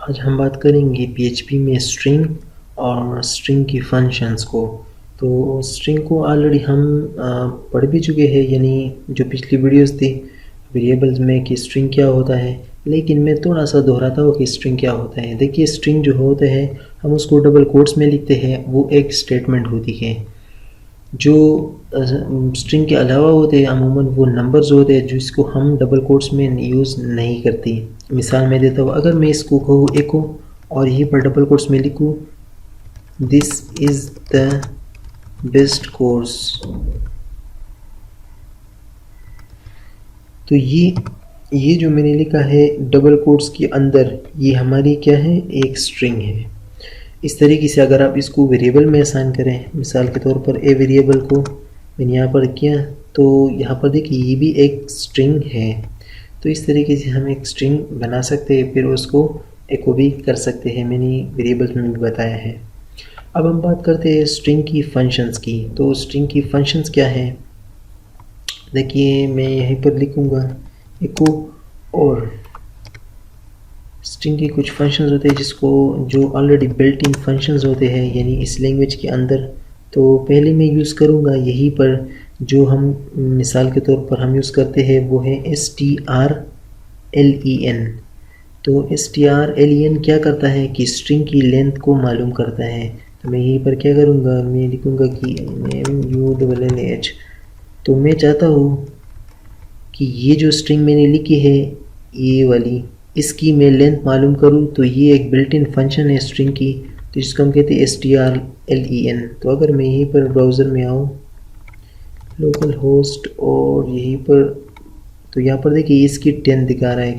आज हम बात करेंगे पीएचपी में स्ट्रिंग और स्ट्रिंग की फंक्शंस को। तो स्ट्रिंग को ऑलरेडी हम पढ़ भी चुके हैं, यानी जो पिछली वीडियोस थी वेरिएबल्स में कि स्ट्रिंग क्या होता है, लेकिन मैं थोड़ा सा दोहराता हूँ कि स्ट्रिंग क्या होता है। देखिए, स्ट्रिंग जो होता है हम उसको डबल कोट्स में लिखते हैं, वो एक स्टेटमेंट होती है। जो स्ट्रिंग के अलावा होते हैं अमूमन वो नंबर्स होते हैं जिसको हम डबल कोट्स में यूज़ नहीं करते। मिसाल मैं देता हूँ, अगर मैं इसको कहूँ एको और यहीं पर डबल कोट्स में लिखूँ this is the best course, तो ये जो मैंने लिखा है डबल कोट्स के अंदर, ये हमारी क्या है, एक स्ट्रिंग है। इस तरीके से अगर आप इसको वेरिएबल में असाइन करें, मिसाल के तौर पर ए वेरिएबल को मैंने यहाँ पर किया, तो यहाँ पर देखिए ये भी एक स्ट्रिंग है। तो इस तरीके से हम एक स्ट्रिंग बना सकते हैं, फिर उसको एको भी कर सकते हैं, मैंने वेरिएबल्स में भी बताया है। अब हम बात करते हैं स्ट्रिंग की फंक्शंस की। तो स्ट्रिंग की फंक्शंस क्या है, देखिए मैं यहीं पर लिखूँगा एको, और स्ट्रिंग के कुछ फंक्शंस होते हैं जिसको जो ऑलरेडी बिल्ट इन फंक्शंस होते हैं यानी इस लैंग्वेज के अंदर। तो पहले मैं यूज़ करूँगा यहीं पर जो हम मिसाल के तौर पर हम यूज़ करते हैं वो है strlen। तो strlen क्या करता है कि स्ट्रिंग की लेंथ को मालूम करता है। तो मैं यहीं पर क्या करूँगा, मैं लिखूँगा कि MULLH। तो मैं चाहता हूँ कि ये जो स्ट्रिंग मैंने लिखी है ये वाली, इसकी मैं लेंथ मालूम करूँ। तो ये एक बिल्ट इन फंक्शन है स्ट्रिंग की, तो इसको हम कहते हैं strlen। तो अगर मैं यहीं पर ब्राउज़र में आऊँ लोकल होस्ट और यहीं पर, तो यहाँ पर देखिए इसकी 10 दिखा रहा है।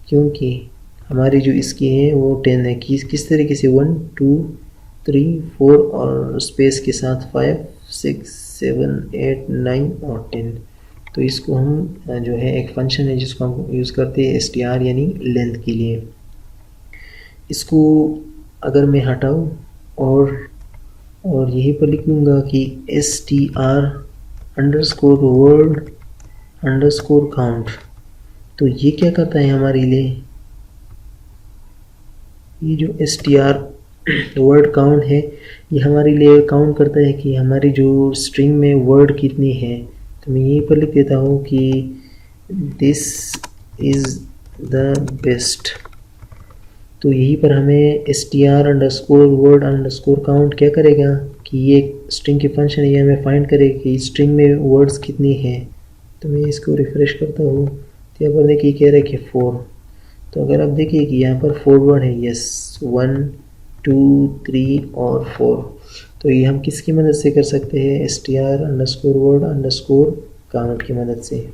क्योंकि हमारी जो इसकी है वो 10 है। किस तरीके से 1 2 3 4 और स्पेस के साथ 5 6 7 8 9 और 10। तो इसको हम जो है एक फंक्शन है जिसको हम यूज़ करते हैं str यानी लेंथ के लिए। इसको अगर मैं हटाऊँ और यहीं पर लिखूँगा कि str_word_count, तो ये क्या करता है हमारे लिए, ये जो str वर्ड काउंट है ये हमारे लिए काउंट करता है कि हमारी जो स्ट्रिंग में वर्ड कितनी है। तो मैं यहीं पर लिख देता हूँ कि दिस इज़ द बेस्ट। तो यहीं पर हमें str_word_count क्या करेगा कि ये स्ट्रिंग की फंक्शन है, ये हमें फाइंड करेगा कि स्ट्रिंग में वर्ड्स कितनी है। तो मैं इसको रिफ़्रेश करता हूँ तो यहाँ पर देखिए कह रहा है कि 4। तो अगर आप देखिए कि यहाँ पर 4 वर्ड है, यस 1 2 3 और 4। तो ये हम किसकी मदद से कर सकते हैं, str_word_count की मदद से।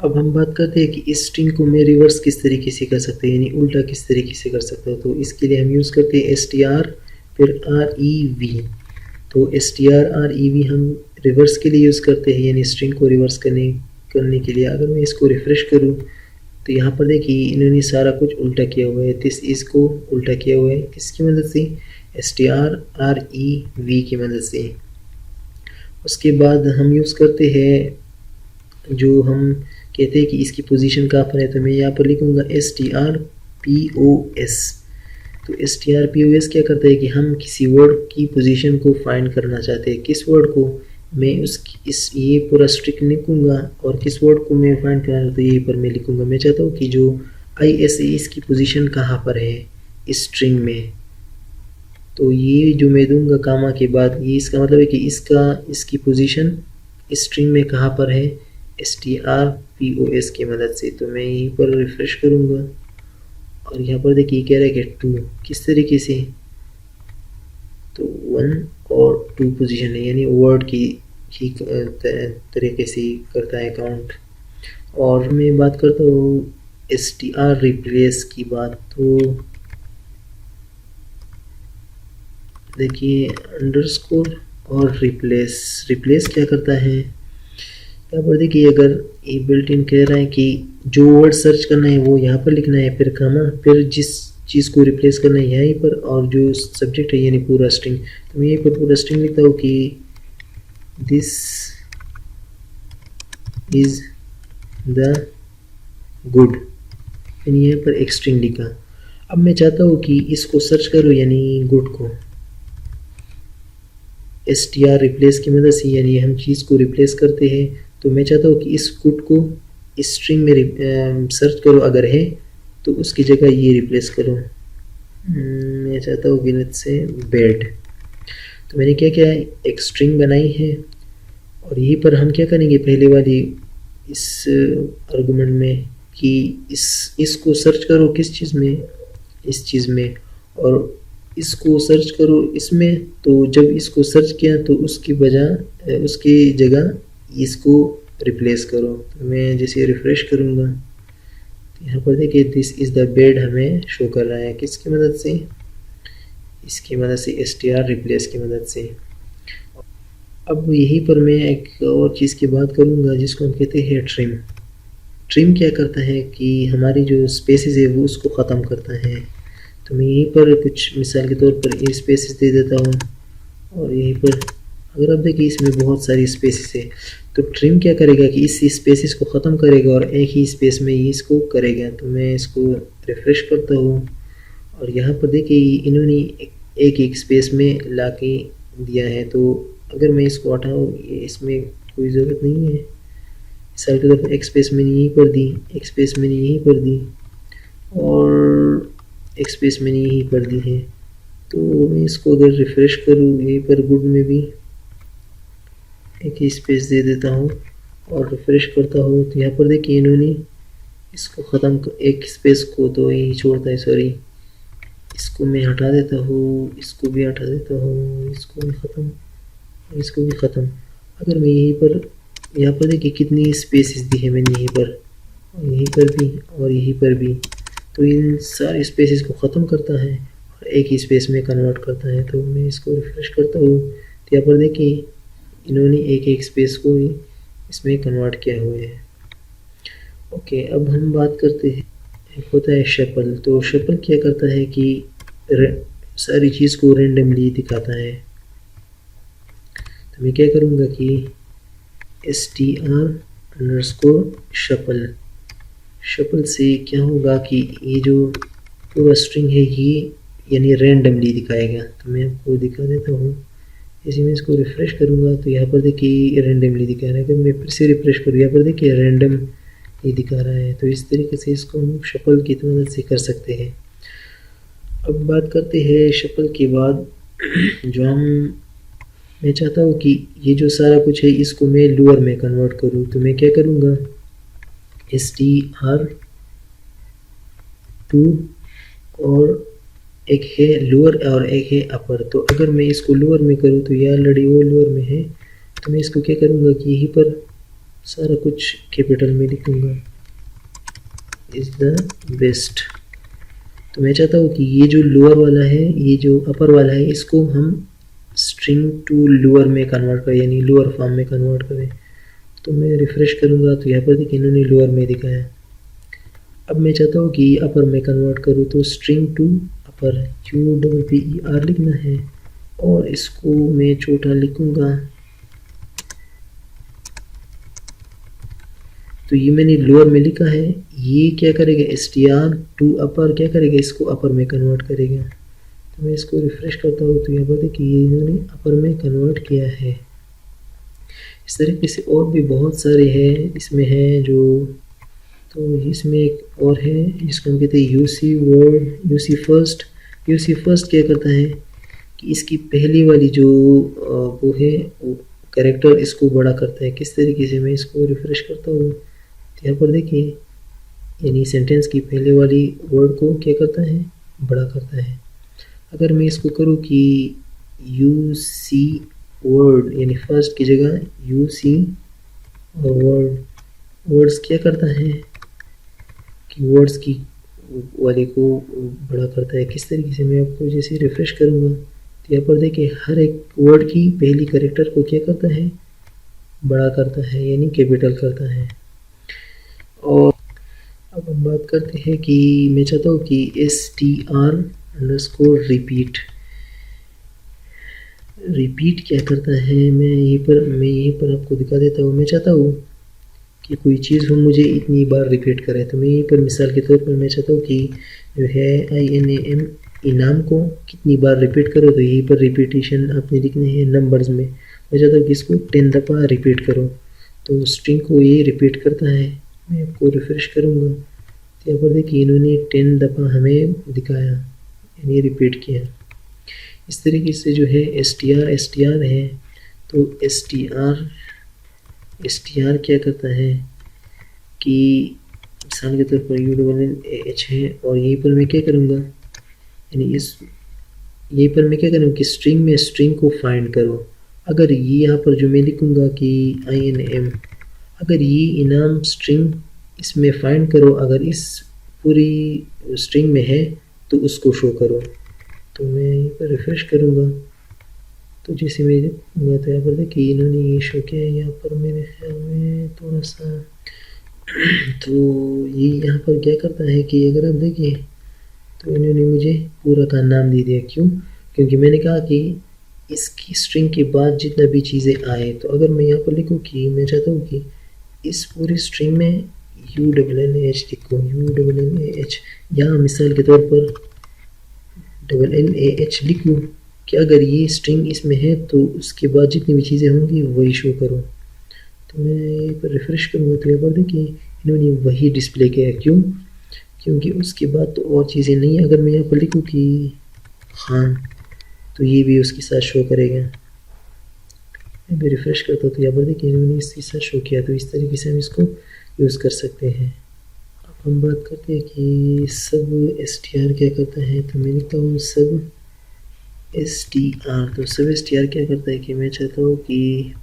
अब हम बात करते हैं कि इस स्ट्रिंग को मैं रिवर्स किस तरीके से कर सकते हैं, यानी उल्टा किस तरीके से कर सकते हैं। तो इसके लिए हम यूज़ करते हैं str फिर rev। तो strrev हम रिवर्स के लिए यूज़ करते हैं, यानी स्ट्रिंग को रिवर्स करने के लिए। अगर मैं इसको रिफ़्रेश करूँ तो यहाँ पर देखिए इन्होंने सारा कुछ उल्टा किया हुआ है, दिस इसको उल्टा किया हुआ है, किसकी मदद से, strrev की मदद से। उसके बाद हम यूज़ करते हैं, जो हम कहते हैं कि इसकी पोजीशन कहाँ पर है, तो मैं यहाँ पर लिखूँगा strpos। तो strpos क्या करता है कि हम किसी वर्ड की पोजीशन को फाइंड करना चाहते हैं, किस वर्ड को, मैं ये पूरा स्ट्रिंग लिखूँगा और किस वर्ड को मैं फाइंड करना, तो यहीं पर मैं लिखूँगा मैं चाहता हूँ कि जो ISA इसकी पोजीशन कहाँ पर है इस स्ट्रिंग में। तो ये जो मैं दूंगा कामा के बाद, ये इसका मतलब है कि इसकी पोजीशन इस स्ट्रिंग में कहाँ पर है, strpos की मदद से। तो मैं यहीं पर रिफ़्रेश करूँगा और यहाँ पर देखिए कह रहा है कि 2, किस तरीके से, तो 1 और 2 पोजीशन है, यानी वर्ड की ही तरीके से करता है काउंट। और मैं बात करता हूँ str रिप्लेस की बात, तो देखिए अंडरस्कोर और रिप्लेस क्या करता है, यहाँ पर देखिए अगर ये बिल्ट इन कह रहा है कि जो वर्ड सर्च करना है वो यहाँ पर लिखना है, फिर कॉमा, फिर जिस चीज़ को रिप्लेस करना है यहीं पर, और जो सब्जेक्ट है यानी पूरा स्ट्रिंग, तो मैं यहीं पर पूरा स्ट्रिंग लिखता हूँ कि दिस इज़ द गुड, मैंने यहाँ पर एक स्ट्रिंग लिखा। अब मैं चाहता हूँ कि इसको सर्च करो, यानी गुड को str रिप्लेस की मदद से, यानी हम चीज़ को रिप्लेस करते हैं। तो मैं चाहता हूँ कि इस गुड को इस स्ट्रिंग में सर्च करो, अगर है तो उसकी जगह ये रिप्लेस करो। मैं चाहता हूँ कि से बेड। तो मैंने क्या किया, एक स्ट्रिंग बनाई है और यहीं पर हम क्या करेंगे, पहले वाली इस आर्गुमेंट में कि इसको सर्च करो किस चीज़ में, इस चीज़ में, और इसको सर्च करो इसमें। तो जब इसको सर्च किया तो उसकी जगह इसको रिप्लेस करो। तो मैं जैसे रिफ़्रेश करूँगा तो यहाँ पर देखिए दिस इज़ द बेड हमें शो कर रहा है। किसकी मदद से, इसकी मदद से, str रिप्लेस की मदद से। अब यहीं पर मैं एक और चीज़ की बात करूँगा जिसको हम कहते हैं ट्रिम। ट्रिम क्या करता है कि हमारी जो स्पेसेस है वो उसको ख़त्म करता है। तो मैं यहीं पर कुछ मिसाल के तौर पर ये स्पेसेस दे देता हूँ और यहीं पर अगर आप देखिए इसमें बहुत सारी स्पेसेस है। तो ट्रिम क्या करेगा कि इस स्पेसेस को ख़त्म करेगा और एक ही स्पेस में ये इसको करेगा। तो मैं इसको रिफ़्रेश करता हूँ और यहाँ पर देखिए इन्होंने एक एक स्पेस में ला के दिया है। तो अगर मैं इसको हटाऊँ, ये इसमें कोई ज़रूरत नहीं है। मिसाल के तौर पर एक स्पेस मैंने यहीं पर दी, एक स्पेस मैंने यहीं पर दी और एक स्पेस मैंने यहीं पर दी है। तो मैं इसको अगर रिफ़्रेश करूँ, यहीं पर गुड में भी एक ही स्पेस दे देता हूँ और रिफ़्रेश करता हूँ तो यहाँ पर देखिए इन्होंने इसको ख़त्म, एक स्पेस को तो यही छोड़ता है, सॉरी इसको मैं हटा देता हूँ, इसको भी हटा देता हूँ, इसको भी ख़त्म, इसको भी ख़त्म। अगर मैं यहीं पर, यहाँ पर देखिए कितनी स्पेसेस दी है मैंने, यहीं पर और यहीं पर भी और यहीं पर भी। तो इन सारे स्पेसेस को ख़त्म करता है और एक ही स्पेस में कन्वर्ट करता है। तो मैं इसको रिफ़्रेश करता हूँ तो यहाँ पर देखिए इन्होंने एक एक स्पेस को ही इसमें कन्वर्ट किया हुआ है। ओके, अब हम बात करते हैं, एक होता है शफल। तो शफल क्या करता है कि सारी चीज़ को रेंडमली दिखाता है। तो मैं क्या करूँगा कि str_shuffle, शफल से क्या होगा कि ये जो पूरा स्ट्रिंग है ये यानी रेंडमली दिखाएगा। तो मैं आपको दिखा देता हूँ, जैसे मैं इसको रिफ़्रेश करूँगा तो यहाँ पर देखिए रेंडमली दिखा रहा है। अगर मैं फिर से रिफ़्रेश करूँ, यहाँ पर देखिए रैंडम ये दिखा रहा है। तो इस तरीके से इसको हम शफल की मदद से कर सकते हैं। अब बात करते हैं शफल के बाद जो मैं चाहता हूँ कि ये जो सारा कुछ है इसको मैं लोअर में कन्वर्ट करूँ। तो मैं क्या करूँगा, str2 और एक है लोअर और एक है अपर। तो अगर मैं इसको लोअर में करूँ तो ये ऑलरेडी वो लोअर में है। तो मैं इसको क्या करूँगा कि यहीं पर सारा कुछ कैपिटल में लिखूँगा, इज़ द बेस्ट। तो मैं चाहता हूँ कि ये जो लोअर वाला है, ये जो अपर वाला है, इसको हम स्ट्रिंग टू लोअर में कन्वर्ट करें, यानी लोअर फॉर्म में कन्वर्ट करें। तो मैं रिफ़्रेश करूँगा तो यहाँ पर देखिए इन्होंने लोअर में दिखाया। अब मैं चाहता हूँ कि अपर में कन्वर्ट करूँ तो स्ट्रिंग टू अपर, UPPER लिखना है और इसको मैं छोटा लिखूँगा। तो ये मैंने लोअर में लिखा है, ये क्या करेगा, str2 अपर क्या करेगा, इसको अपर में कन्वर्ट करेगा। तो मैं इसको रिफ़्रेश करता हूँ तो यहाँ पर देखिए ये इन्होंने अपर में कन्वर्ट किया है। इस तरीके से और भी बहुत सारे हैं इसमें हैं जो, तो इसमें एक और है जिसको हम कहते हैं यूसी वर्ड, यूसी फर्स्ट क्या करता है कि इसकी पहली वाली जो वो है वो कैरेक्टर इसको बड़ा करता है। किस तरीके से, मैं इसको रिफ़्रेश करता हूँ तो यहाँ पर देखिए यानी सेंटेंस की पहले वाली वर्ड को क्या करता है, बड़ा करता है। अगर मैं इसको करूँ कि यूसी वर्ड यानी फर्स्ट की जगह यूसी वर्ड्स क्या करता है कि वर्ड्स की वाले को बड़ा करता है। किस तरीके से, मैं आपको जैसे रिफ़्रेश करूँगा तो यहाँ पर देखिए हर एक वर्ड की पहली कैरेक्टर को क्या करता है, बड़ा करता है, यानी कैपिटल करता है। और अब हम बात करते हैं कि मैं चाहता हूँ कि रिपीट क्या करता है। मैं यहीं पर आपको दिखा देता हूँ। मैं चाहता हूँ कि कोई चीज़ हो मुझे इतनी बार रिपीट करे। तो मैं यहीं पर मिसाल के तौर पर मैं चाहता हूँ कि जो है INAM इनाम को कितनी बार रिपीट करो, तो यहीं पर रिपीटिशन आपने लिखने हैं नंबर्स में। मैं चाहता हूँ कि इसको 10 दफ़ा रिपीट करो, तो स्ट्रिंग को ये रिपीट करता है। मैं आपको रिफ्रेश करूँगा तो यहाँ पर देखिए इन्होंने 10 दफ़ा हमें दिखाया, यानी रिपीट किया। इस तरीके से जो है str है, तो str क्या करता है कि मिसाल के तौर पर UNNAH है, और यहीं पर मैं क्या करूँगा, यानी यहीं पर मैं क्या करूँ कि स्ट्रिंग में स्ट्रिंग को फाइंड करो। अगर ये यहाँ पर जो मैं लिखूँगा कि INM, अगर ये इनाम स्ट्रिंग इसमें फाइंड करो, अगर इस पूरी स्ट्रिंग में है तो उसको शो करो। तो मैं यहीं पर रिफ्रेश करूँगा, तो जैसे मैं तो यहाँ पर देखिए इन्होंने ये शो किया है। यहाँ पर मेरे ख्याल में थोड़ा सा तो ये यहाँ पर क्या करता है कि अगर आप देखिए तो इन्होंने मुझे पूरा का नाम दे दिया। क्यों? क्योंकि मैंने कहा कि इसकी स्ट्रिंग के बाद जितना भी चीज़ें आए, तो अगर मैं यहाँ पर लिखूँ कि मैं चाहता हूँ कि इस पूरी स्ट्रिंग में UNNAH लिखूँ, UNNAH, यहाँ मिसाल के तौर पर NNAH लिखूँ कि अगर ये स्ट्रिंग इसमें है तो उसके बाद जितनी भी चीज़ें होंगी वही शो करो। तो मैं यहाँ पर रिफ्रेश करूँगा तो यहाँ पर देखिए इन्होंने वही डिस्प्ले किया। क्यों? क्योंकि उसके बाद तो और चीज़ें नहीं है। अगर मैं यहाँ पर लिखूँ कि खान, तो ये भी उसके साथ शो करेगा। मैं भी रिफ्रेश करता हूँ तो यहाँ पर देखिए इन्होंने इसके साथ शो किया। तो इस तरीके से हम इसको यूज़ कर सकते हैं। अब हम बात करते हैं कि सब str क्या करता है। तो मैं लिखता हूँ सब str। तो सब str क्या करता है कि मैं चाहता हूँ कि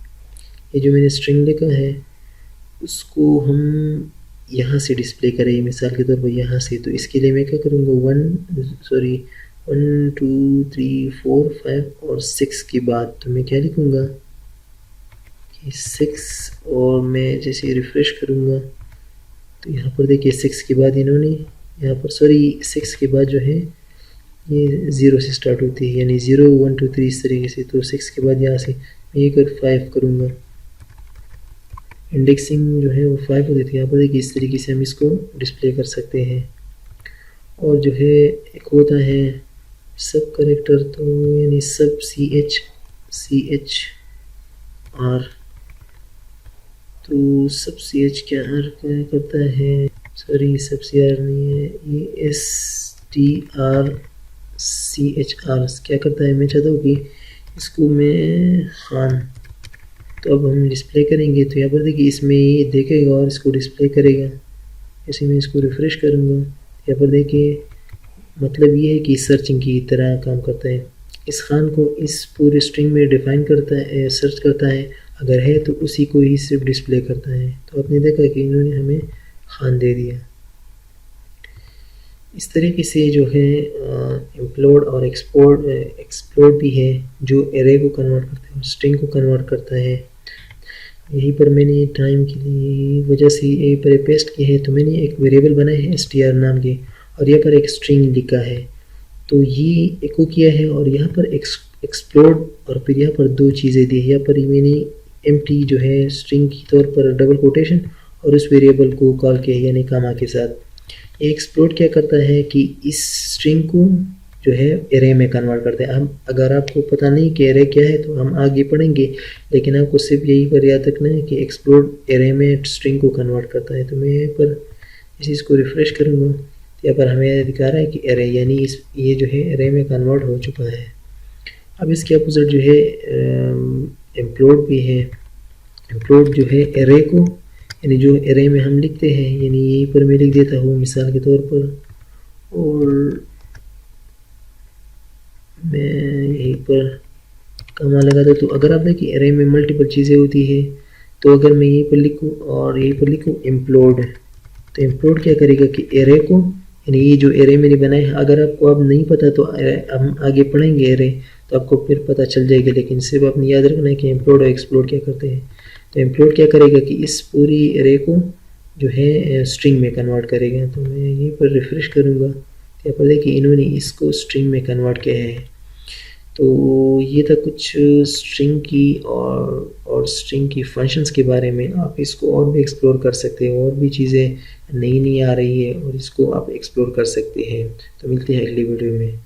ये जो मैंने स्ट्रिंग लिखा है उसको हम यहाँ से डिस्प्ले करें, मिसाल के तौर पर यहाँ से। तो इसके लिए मैं क्या करूँगा, 1 2 3 4 5 और 6 के बाद तो मैं क्या लिखूँगा कि 6, और मैं जैसे रिफ्रेश करूँगा तो यहाँ पर देखिए 6 के बाद इन्होंने यहाँ पर 6 के बाद जो है ये 0 से स्टार्ट होती है, यानी 0 1 2 3 इस तरीके से। तो 6 के बाद यहाँ से मैं ये कर 5 करूँगा, इंडेक्सिंग जो है वो 5 होती थी। यहाँ पर देखिए इस तरीके से हम इसको डिस्प्ले कर सकते हैं। और जो है एक होता है सब करेक्टर, तो यानी सब CHR, तो सब CHR क्या करता है, सॉरी सब CR नहीं है, ये STRCHR क्या करता है। मैं चाहता हूँ कि इसको मैं खान, तो अब हम डिस्प्ले करेंगे तो यहाँ पर देखिए इसमें ये देखेगा और इसको डिस्प्ले करेगा। जैसे मैं इसको रिफ्रेश करूँगा यहाँ पर देखिए मतलब ये है कि सर्चिंग की तरह काम करता है। इस खान को इस पूरे स्ट्रिंग में डिफाइन करता है, सर्च करता है, अगर है तो उसी को ही सिर्फ डिस्प्ले करता है। तो आपने देखा कि इन्होंने हमें खान दे दिया। इस तरीके से जो है इम्प्लोड और एक्सप्लोड भी है, जो एरे को कन्वर्ट करता है, स्ट्रिंग को कन्वर्ट करता है। यहीं पर मैंने टाइम के लिए वजह से यहीं पर पेस्ट किया है, तो मैंने एक वेरिएबल बनाया है str नाम के, और यहाँ पर एक स्ट्रिंग लिखा है, तो ये एको किया है। और यहाँ पर एक्सप्लोड, और फिर यहाँ पर दो चीज़ें दी है। यहाँ पर मैंने एम्प्टी जो है स्ट्रिंग की तौर पर डबल कोटेशन और उस वेरिएबल को कॉल किया है, यानी कामा के साथ। ये एक्सप्लोड क्या करता है कि इस स्ट्रिंग को जो है एरे में कन्वर्ट करते हैं। हम अगर आपको पता नहीं कि एरे क्या है तो हम आगे पढ़ेंगे, लेकिन आपको सिर्फ यही पर याद रखना है कि एक्सप्लोड एरे में स्ट्रिंग को कन्वर्ट करता है। तो मैं यहाँ पर इस चीज़ को रिफ्रेश करूँगा, यहाँ पर हमें दिखा रहा है कि एरे, यानी ये जो है एरे में कन्वर्ट हो चुका है। अब इसके अपोजिट जो है इम्प्लोड भी है। इम्प्लोड जो है एरे को, यानी जो एरे में हम लिखते हैं, यानी यहीं पर मैं लिख देता हूँ मिसाल के तौर पर, और मैं यहीं पर कमा लगा था। तो अगर आप देखिए एरे में मल्टीपल चीज़ें होती है, तो अगर मैं यहीं पर लिखूँ और यहीं पर लिखूँ इम्प्लोड, तो इम्प्लोड क्या करेगा कि एरे को, यानी ये जो एरे मैंने बनाया है, अगर आपको अब नहीं पता तो हम आगे पढ़ेंगे एरे, तो आपको फिर पता चल जाएगा। लेकिन सिर्फ आपने याद रखना है कि इम्प्लोड और एक्सप्लोड क्या करते हैं। तो इम्प्लोड क्या करेगा कि इस पूरी एरे को जो है स्ट्रिंग में कन्वर्ट करेगा। तो मैं यहीं पर रिफ्रेश करूँगा, यहाँ पर देखिए इन्होंने इसको स्ट्रिंग में कन्वर्ट किया है। तो ये था कुछ स्ट्रिंग की और स्ट्रिंग की फंक्शंस के बारे में। आप इसको और भी एक्सप्लोर कर सकते हैं, और भी चीज़ें नई नई आ रही है और इसको आप एक्सप्लोर कर सकते हैं। तो मिलते हैं अगली वीडियो में।